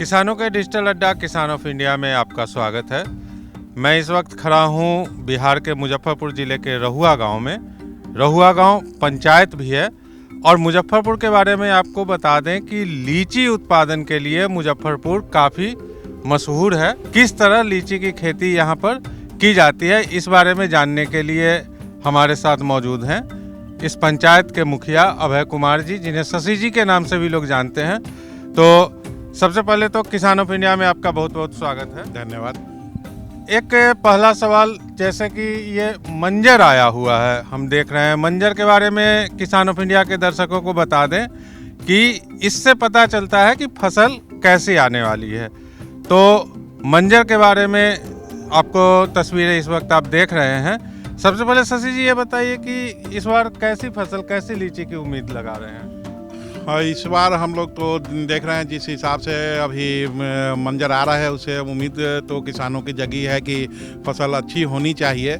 किसानों के डिजिटल अड्डा किसान ऑफ इंडिया में आपका स्वागत है। मैं इस वक्त खड़ा हूँ बिहार के मुजफ्फरपुर ज़िले के रहुआ गांव में। रहुआ गांव पंचायत भी है और मुजफ्फरपुर के बारे में आपको बता दें कि लीची उत्पादन के लिए मुजफ्फरपुर काफ़ी मशहूर है। किस तरह लीची की खेती यहाँ पर की जाती है, इस बारे में जानने के लिए हमारे साथ मौजूद हैं इस पंचायत के मुखिया अभय कुमार जी, जिन्हें शशि जी के नाम से भी लोग जानते हैं। तो सबसे पहले तो किसान ऑफ इंडिया में आपका बहुत बहुत स्वागत है। धन्यवाद। एक पहला सवाल, जैसे कि ये मंजर आया हुआ है, हम देख रहे हैं मंजर के बारे में किसान ऑफ इंडिया के दर्शकों को बता दें कि इससे पता चलता है कि फसल कैसी आने वाली है। तो मंजर के बारे में आपको तस्वीरें इस वक्त आप देख रहे हैं। सबसे पहले शशि जी ये बताइए कि इस बार कैसी फसल, कैसी लीची की उम्मीद लगा रहे हैं? इस बार हम लोग तो देख रहे हैं जिस हिसाब से अभी मंजर आ रहा है, उसे उम्मीद तो किसानों की जगी है कि फसल अच्छी होनी चाहिए।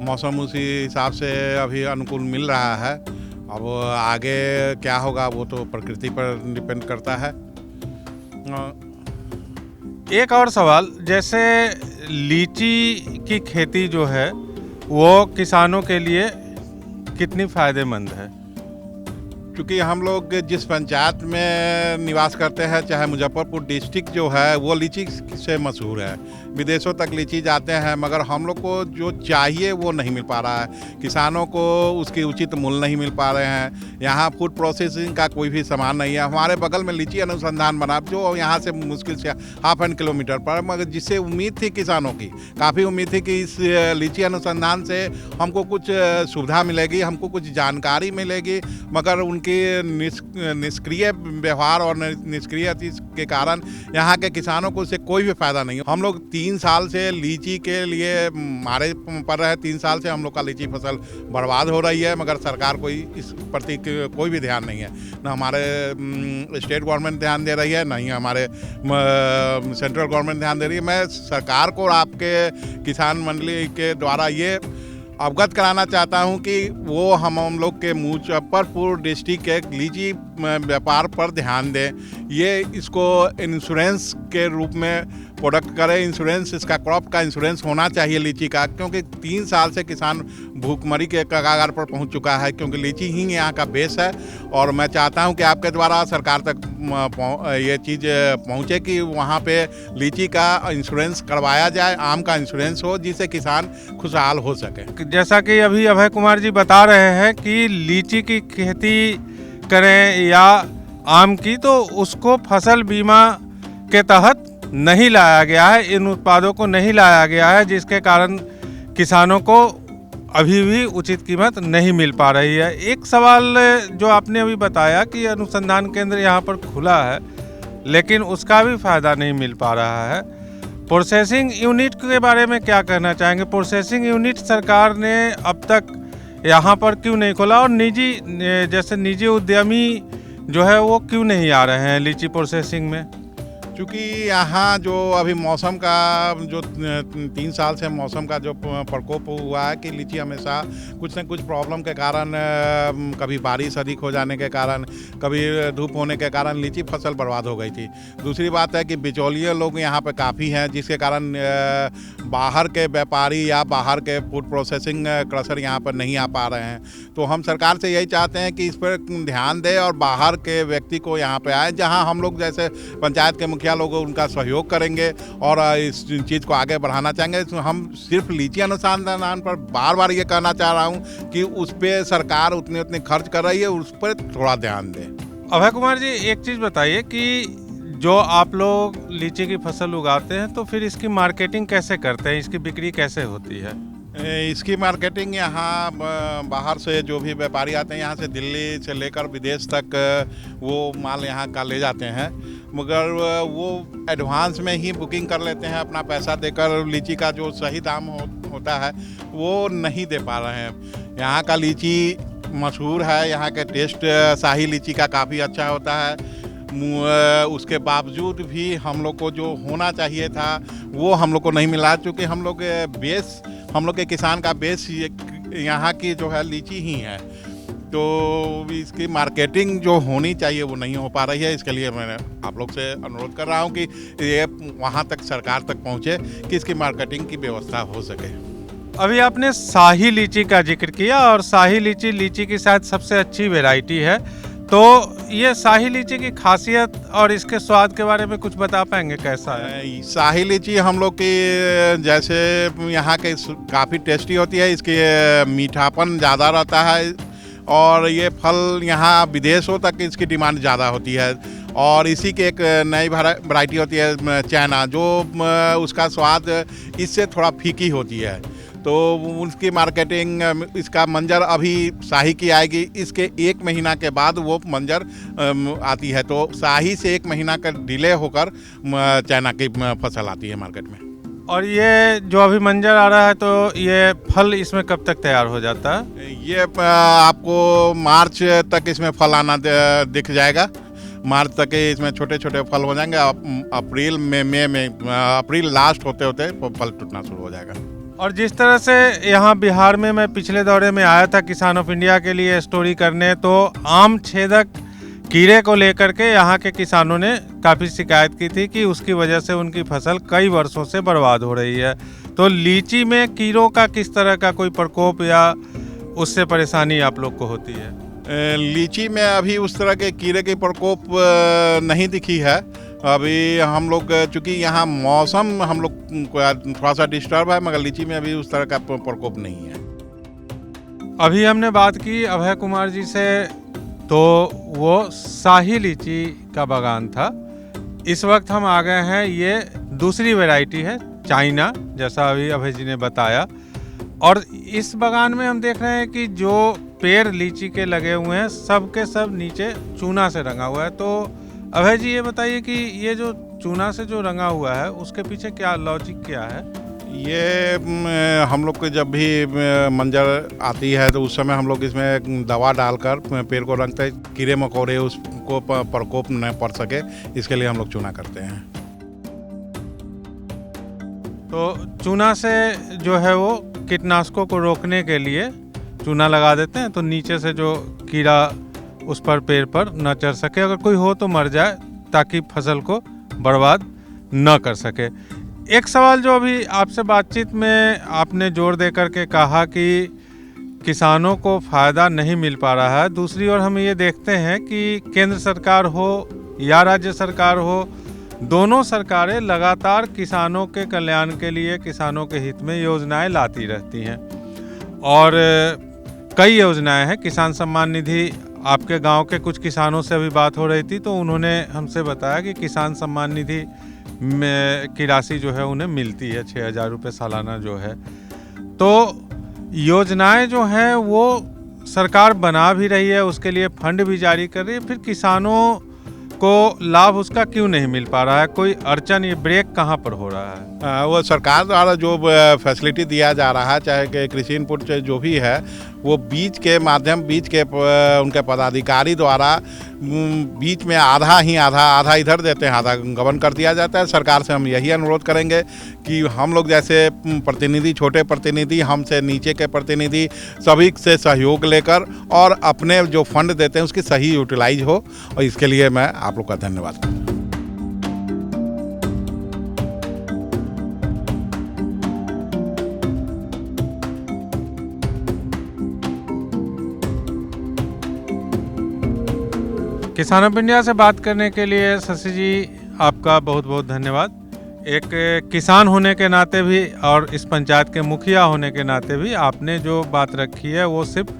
मौसम उसी हिसाब से अभी अनुकूल मिल रहा है। अब आगे क्या होगा वो तो प्रकृति पर डिपेंड करता है। एक और सवाल, जैसे लीची की खेती जो है वो किसानों के लिए कितनी फ़ायदेमंद है? क्योंकि हम लोग जिस पंचायत में निवास करते हैं, चाहे मुजफ्फरपुर डिस्ट्रिक्ट जो है वो लीची से मशहूर है। विदेशों तक लीची जाते हैं, मगर हम लोग को जो चाहिए वो नहीं मिल पा रहा है। किसानों को उसकी उचित मूल्य नहीं मिल पा रहे हैं। यहाँ फूड प्रोसेसिंग का कोई भी सामान नहीं है। हमारे बगल में लीची अनुसंधान बना जो यहाँ से मुश्किल से हाफ एन किलोमीटर पर, मगर जिससे उम्मीद थी किसानों की, काफ़ी उम्मीद थी कि इस लीची अनुसंधान से हमको कुछ सुविधा मिलेगी, हमको कुछ जानकारी मिलेगी, मगर उनकी निष्क्रिय व्यवहार और निष्क्रिय चीज के कारण यहाँ के किसानों को उससे कोई भी फायदा नहीं है। हम लोग 3 साल से लीची के लिए मारे पड़ रहे हैं। 3 साल से हम लोग का लीची फसल बर्बाद हो रही है, मगर सरकार कोई इस प्रति कोई भी ध्यान नहीं है। न हमारे स्टेट गवर्नमेंट ध्यान दे रही है, न ही हमारे सेंट्रल गवर्नमेंट ध्यान दे रही है। मैं सरकार को और आपके किसान मंडली के द्वारा ये अवगत कराना चाहता हूं कि वो हम लोग के मुजफ्फरपुर डिस्ट्रिक्ट के लीची व्यापार पर ध्यान दें। ये इसको इंश्योरेंस के रूप में प्रोडक्ट करें। इंश्योरेंस, इसका क्रॉप का इंश्योरेंस होना चाहिए लीची का, क्योंकि 3 साल से किसान भूखमरी के कगार पर पहुंच चुका है, क्योंकि लीची ही यहाँ का बेस है। और मैं चाहता हूं कि आपके द्वारा सरकार तक ये चीज़ पहुंचे कि वहाँ पे लीची का इंश्योरेंस करवाया जाए, आम का इंश्योरेंस हो, जिससे किसान खुशहाल हो सके। जैसा कि अभी अभय कुमार जी बता रहे हैं कि लीची की खेती करें या आम की, तो उसको फसल बीमा के तहत नहीं लाया गया है, इन उत्पादों को नहीं लाया गया है, जिसके कारण किसानों को अभी भी उचित कीमत नहीं मिल पा रही है। एक सवाल जो आपने अभी बताया कि अनुसंधान केंद्र यहाँ पर खुला है, लेकिन उसका भी फ़ायदा नहीं मिल पा रहा है। प्रोसेसिंग यूनिट के बारे में क्या कहना चाहेंगे? प्रोसेसिंग यूनिट सरकार ने अब तक यहाँ पर क्यों नहीं खोला, और निजी उद्यमी जो है वो क्यों नहीं आ रहे हैं लीची प्रोसेसिंग में? क्योंकि यहाँ जो अभी मौसम का जो 3 साल से मौसम का जो प्रकोप हुआ है कि लीची हमेशा कुछ न कुछ प्रॉब्लम के कारण, कभी बारिश अधिक हो जाने के कारण, कभी धूप होने के कारण लीची फसल बर्बाद हो गई थी। दूसरी बात है कि बिचौलिए लोग यहाँ पे काफ़ी हैं, जिसके कारण बाहर के व्यापारी या बाहर के फूड प्रोसेसिंग क्रशर यहाँ पर नहीं आ पा रहे हैं। तो हम सरकार से यही चाहते हैं कि इस पर ध्यान दें और बाहर के व्यक्ति को यहाँ पे आए, जहाँ हम लोग जैसे पंचायत के मुखिया लोग उनका सहयोग करेंगे और इस चीज़ को आगे बढ़ाना चाहेंगे। हम सिर्फ लीची अनुसंधान पर बार बार ये कहना चाह रहा हूँ कि उस पर सरकार उतने खर्च कर रही है, उस पर थोड़ा ध्यान दें। अभय कुमार जी, एक चीज़ बताइए कि जो आप लोग लीची की फसल उगाते हैं, तो फिर इसकी मार्केटिंग कैसे करते हैं, इसकी बिक्री कैसे होती है? इसकी मार्केटिंग यहाँ बाहर से जो भी व्यापारी आते हैं, यहाँ से दिल्ली से लेकर विदेश तक वो माल यहाँ का ले जाते हैं, मगर वो एडवांस में ही बुकिंग कर लेते हैं अपना पैसा देकर। लीची का जो सही दाम होता है वो नहीं दे पा रहे हैं। यहाँ का लीची मशहूर है, यहाँ के टेस्ट शाही लीची का काफ़ी अच्छा होता है। उसके बावजूद भी हम लोग को जो होना चाहिए था वो हम लोग को नहीं मिला, क्योंकि हम लोग के किसान का बेस यहाँ की जो है लीची ही है। तो इसकी मार्केटिंग जो होनी चाहिए वो नहीं हो पा रही है। इसके लिए मैं आप लोग से अनुरोध कर रहा हूँ कि ये वहाँ तक सरकार तक पहुँचे कि इसकी मार्केटिंग की व्यवस्था हो सके। अभी आपने शाही लीची का जिक्र किया और शाही लीची लीची की शायद सबसे अच्छी वैरायटी है, तो ये शाही लीची की खासियत और इसके स्वाद के बारे में कुछ बता पाएंगे कैसा है? शाही लीची हम लोग की जैसे यहाँ के काफ़ी टेस्टी होती है, इसकी मीठापन ज़्यादा रहता है और ये फल यहाँ विदेशों तक इसकी डिमांड ज़्यादा होती है। और इसी के एक नई वैरायटी होती है चाइना, जो उसका स्वाद इससे थोड़ा फीकी होती है, तो उसकी मार्केटिंग इसका मंजर अभी शाही की आएगी, इसके 1 महीना के बाद वो मंजर आती है, तो शाही से 1 महीना का डिले होकर चाइना की फसल आती है मार्केट में। और ये जो अभी मंजर आ रहा है, तो ये फल इसमें कब तक तैयार हो जाता है? ये आपको मार्च तक इसमें फल आना दिख जाएगा। मार्च तक इसमें छोटे छोटे फल हो जाएंगे। अप्रैल में अप्रैल लास्ट होते होते फल टूटना शुरू हो जाएगा। और जिस तरह से यहाँ बिहार में मैं पिछले दौरे में आया था किसान ऑफ इंडिया के लिए स्टोरी करने, तो आम छेदक कीड़े को लेकर के यहाँ के किसानों ने काफ़ी शिकायत की थी कि उसकी वजह से उनकी फसल कई वर्षों से बर्बाद हो रही है। तो लीची में कीड़ों का किस तरह का कोई प्रकोप या उससे परेशानी आप लोग को होती है? लीची में अभी उस तरह के कीड़े के प्रकोप नहीं दिखी है। अभी हम लोग चूँकि यहाँ मौसम हम लोग थोड़ा सा डिस्टर्ब है, मगर लीची में अभी उस तरह का प्रकोप नहीं है। अभी हमने बात की अभय कुमार जी से, तो वो शाही लीची का बागान था। इस वक्त हम आ गए हैं, ये दूसरी वैरायटी है चाइना, जैसा अभी अभय जी ने बताया। और इस बागान में हम देख रहे हैं कि जो पेड़ लीची के लगे हुए हैं सब के सब नीचे चूना से रंगा हुआ है। तो अभय जी ये बताइए कि ये जो चूना से जो रंगा हुआ है उसके पीछे क्या लॉजिक क्या है? ये हम लोग को जब भी मंजर आती है तो उस समय हम लोग इसमें दवा डालकर पेड़ को रंगते हैं, कीड़े मकोड़े उसको प्रकोप न पड़ सके, इसके लिए हम लोग चूना करते हैं। तो चूना से जो है वो कीटनाशकों को रोकने के लिए चूना लगा देते हैं, तो नीचे से जो कीड़ा उस पर पेड़ पर न चढ़ सके, अगर कोई हो तो मर जाए, ताकि फसल को बर्बाद न कर सके। एक सवाल जो अभी आपसे बातचीत में आपने जोर दे करके कहा कि किसानों को फ़ायदा नहीं मिल पा रहा है, दूसरी ओर हम ये देखते हैं कि केंद्र सरकार हो या राज्य सरकार हो, दोनों सरकारें लगातार किसानों के कल्याण के लिए, किसानों के हित में योजनाएं लाती रहती हैं। और कई योजनाएं हैं। किसान सम्मान निधि, आपके गांव के कुछ किसानों से अभी बात हो रही थी, तो उन्होंने हमसे बताया कि किसान सम्मान निधि की राशि जो है उन्हें मिलती है 6,000 रुपये सालाना जो है। तो योजनाएं जो हैं वो सरकार बना भी रही है, उसके लिए फंड भी जारी कर रही है, फिर किसानों को लाभ उसका क्यों नहीं मिल पा रहा है? कोई अड़चन, ये ब्रेक कहाँ पर हो रहा है? वो सरकार द्वारा जो फैसिलिटी दिया जा रहा है, चाहे कि कृषि इनपुट जो भी है, वो बीज के माध्यम, बीज के उनके पदाधिकारी द्वारा बीच में आधा इधर देते हैं, आधा गबन कर दिया जाता है। सरकार से हम यही अनुरोध करेंगे कि हम लोग जैसे प्रतिनिधि, छोटे प्रतिनिधि, हमसे नीचे के प्रतिनिधि, सभी से सहयोग लेकर और अपने जो फंड देते हैं उसकी सही यूटिलाइज हो, और इसके लिए मैं आप लोग का धन्यवाद करता हूँ। किसान ऑफ इंडिया से बात करने के लिए शशि जी आपका बहुत बहुत धन्यवाद। एक किसान होने के नाते भी और इस पंचायत के मुखिया होने के नाते भी आपने जो बात रखी है वो सिर्फ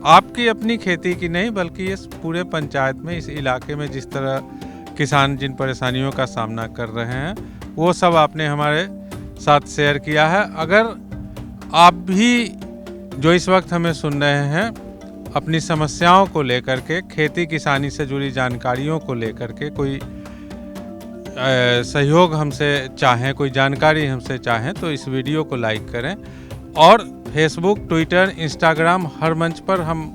आपकी अपनी खेती की नहीं, बल्कि इस पूरे पंचायत में, इस इलाके में जिस तरह किसान जिन परेशानियों का सामना कर रहे हैं वो सब आपने हमारे साथ शेयर किया है। अगर आप भी जो इस वक्त हमें सुन रहे हैं अपनी समस्याओं को लेकर के, खेती किसानी से जुड़ी जानकारियों को लेकर के कोई सहयोग हमसे चाहें, कोई जानकारी हमसे चाहें, तो इस वीडियो को लाइक करें। और फेसबुक, ट्विटर, इंस्टाग्राम, हर मंच पर हम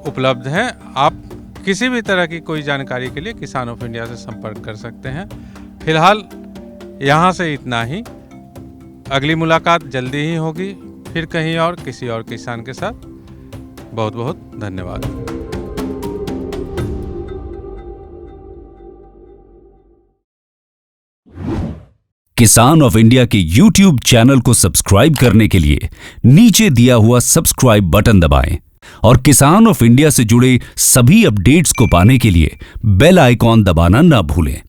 उपलब्ध हैं। आप किसी भी तरह की कोई जानकारी के लिए किसान ऑफ इंडिया से संपर्क कर सकते हैं। फिलहाल यहाँ से इतना ही। अगली मुलाकात जल्दी ही होगी, फिर कहीं और किसी और किसान के साथ। बहुत बहुत धन्यवाद। किसान ऑफ इंडिया के YouTube चैनल को सब्सक्राइब करने के लिए नीचे दिया हुआ सब्सक्राइब बटन दबाएं और किसान ऑफ इंडिया से जुड़े सभी अपडेट्स को पाने के लिए बेल आइकॉन दबाना ना भूलें।